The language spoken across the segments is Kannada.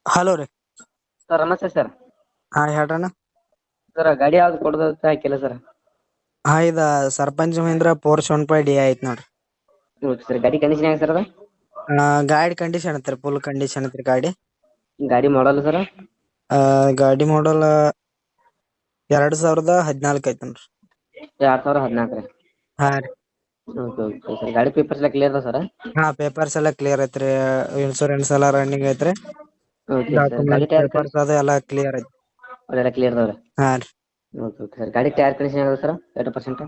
ಹಲೋ ರೀ. ಸರ್ ನಮಸ್ತೆ ಸರ್. ಹಾ ಹೇಳ್ರಣ್ಣ. ಸರ್ ಗಾಡಿ ಯಾವ್ದು ಕೊಡೋದತ್ತ ಹಾಕಿಲ್ಲ ಸರ್. ಹಾ ಇದ ಸರ್ಪಂಚ್ ಮಹೇಂದ್ರ ಡಿ ಆಯ್ತ್ ನೋಡ್ರಿ. ಓಕೆ ಸರ್ ಗಾಡಿ ಕಂಡೀಷನ್ ಹೆಂಗ್ ಸರ್ ಅದ. ಗಾಡಿ ಕಂಡೀಷನ್ ಐತ್ರಿ ಫುಲ್ ಕಂಡೀಷನ್ ಐತ್ರಿ ಗಾಡಿ. ಗಾಡಿ ಮಾಡಲ್ ಸರ್. ಗಾಡಿ ಮಾಡಲ್ 2014 ಐತಿ ನೋಡ್ರಿ. 2014 ರೀ. ಹಾ ರೀ. ಸರ್ ಗಾಡಿ ಪೇಪರ್ಸ್ ಎಲ್ಲ ಕ್ಲಿಯರ್ ಅದ ಸರ್. ಹಾ ಪೇಪರ್ಸ್ ಎಲ್ಲಾ ಕ್ಲಿಯರ್ ಐತ್ರಿ ಇನ್ಶೂರೆನ್ಸ್ ಎಲ್ಲಾ ರನ್ನಿಂಗ್ ಐತ್ರಿ. ಓಕೆ ಸರ್ ಗಾಡಿ ಡಾಕ್ಯುಮೆಂಟ್ಸ್ ಟೈರ್ ಪೇಪರ್ಸ್ ಅದು ಎಲ್ಲಾ ಕ್ಲಿಯರ್ ಐತಿ. ಅದೆಲ್ಲ ಕ್ಲಿಯರ್ ಅದಾವ್ರಿ. ಹಾ ರೀ. ಓಕೆ ಸರ್ ಗಾಡಿ ಟೈರ್ ಕಂಡೀಷನ್ ಹೆಂಗದ ಸರ್ ಎಷ್ಟು ಪರ್ಸೆಂಟ್.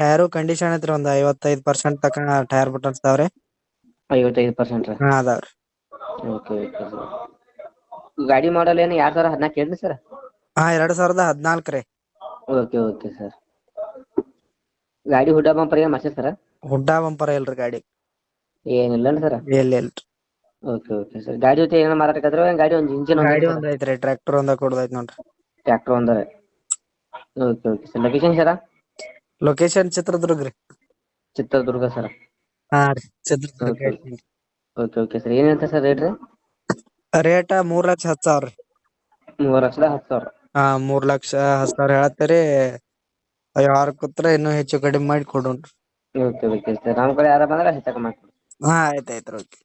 ಟೈರು ಕಂಡೀಷನ್ ಐತ್ರಿ ಒಂದ್ 55% ತಕ ಟೈರ್ ಬಿಟ್ಟರ್ತಾವ್ರಿ. 55% ಹಾ ಅದಾವ್ರಿ. ಓಕೆ ಗಾಡಿ ಮಾಡಲ್ ಏನು 2014 ಏನ್ರಿ ಸರ್. ಹಾ 2014 ರೀ. ಓಕೆ ಸರ್ ಗಾಡಿ ಹುಡ್ಡ ಬಂಪರ್ ಏನ್ ಮಾಡ್ಸಿರ್ತಾರ. ಹುಡ್ಡಾ ಬಂಪರ್ ಇಲ್ರಿ ಗಾಡಿ. ಏನಿಲ್ಲನ್ರಿ ಸರ್. ಇಲ್ಲ ಇಲ್ರಿ. ಓಕೆ ಸರ್ ಗಾಡಿ ಜೊತೆ ಏನೋ ಮಾರಾಟಕ್ಕಂದ್ರೆ ಗಾಡಿ ಒಂದು ಇಂಜಿನ್ ಒಂದೇ ಗಾಡಿ ಸರ್. ಒಂದ್ ಐತ್ರಿ ಟ್ರ್ಯಾಕ್ಟರ್ ಒಂದ ಕೊಡದೈತಿ ನೋಡ್ರಿ. ಟ್ರ್ಯಾಕ್ಟರ್ ಒಂದ ರೀ. Okay sir location sir. Location Chitradurga ರೀ. ಚಿತ್ರದುರ್ಗ ಸರ್. ಹಾ ರೀ ಚಿತ್ರದುರ್ಗ ಓಕೆ ಐತಿ. ಓಕೆ ಸರ್ ಏನ್ ಹೇಳ್ತಾರೆ ಸರ್ ರೇಟ್ ರೀ. ರೇಟ್ 3,10,000 ರೀ. 3,10,000. ಹಾ 3,10,000 ಹೇಳತ್ತರಿ. ಯಾರ್ ಕೂತ್ರ ಇನ್ನೂ ಹೆಚ್ಚು ಕಡಿಮೆ ಮಾಡಿ ಕೊಡೋನ್ರಿ. ಓಕೆ ಸರ್ ನಮ್ ಕಡೆ ಯಾರ ಬಂದ್ರೆ ಹೆಚ್ಚು ಕಮ್ಮಿ ಮಾಡ್ತೀವಿ. ಹಾ ಆಯ್ತಾಯ್ತು ಓಕೆ.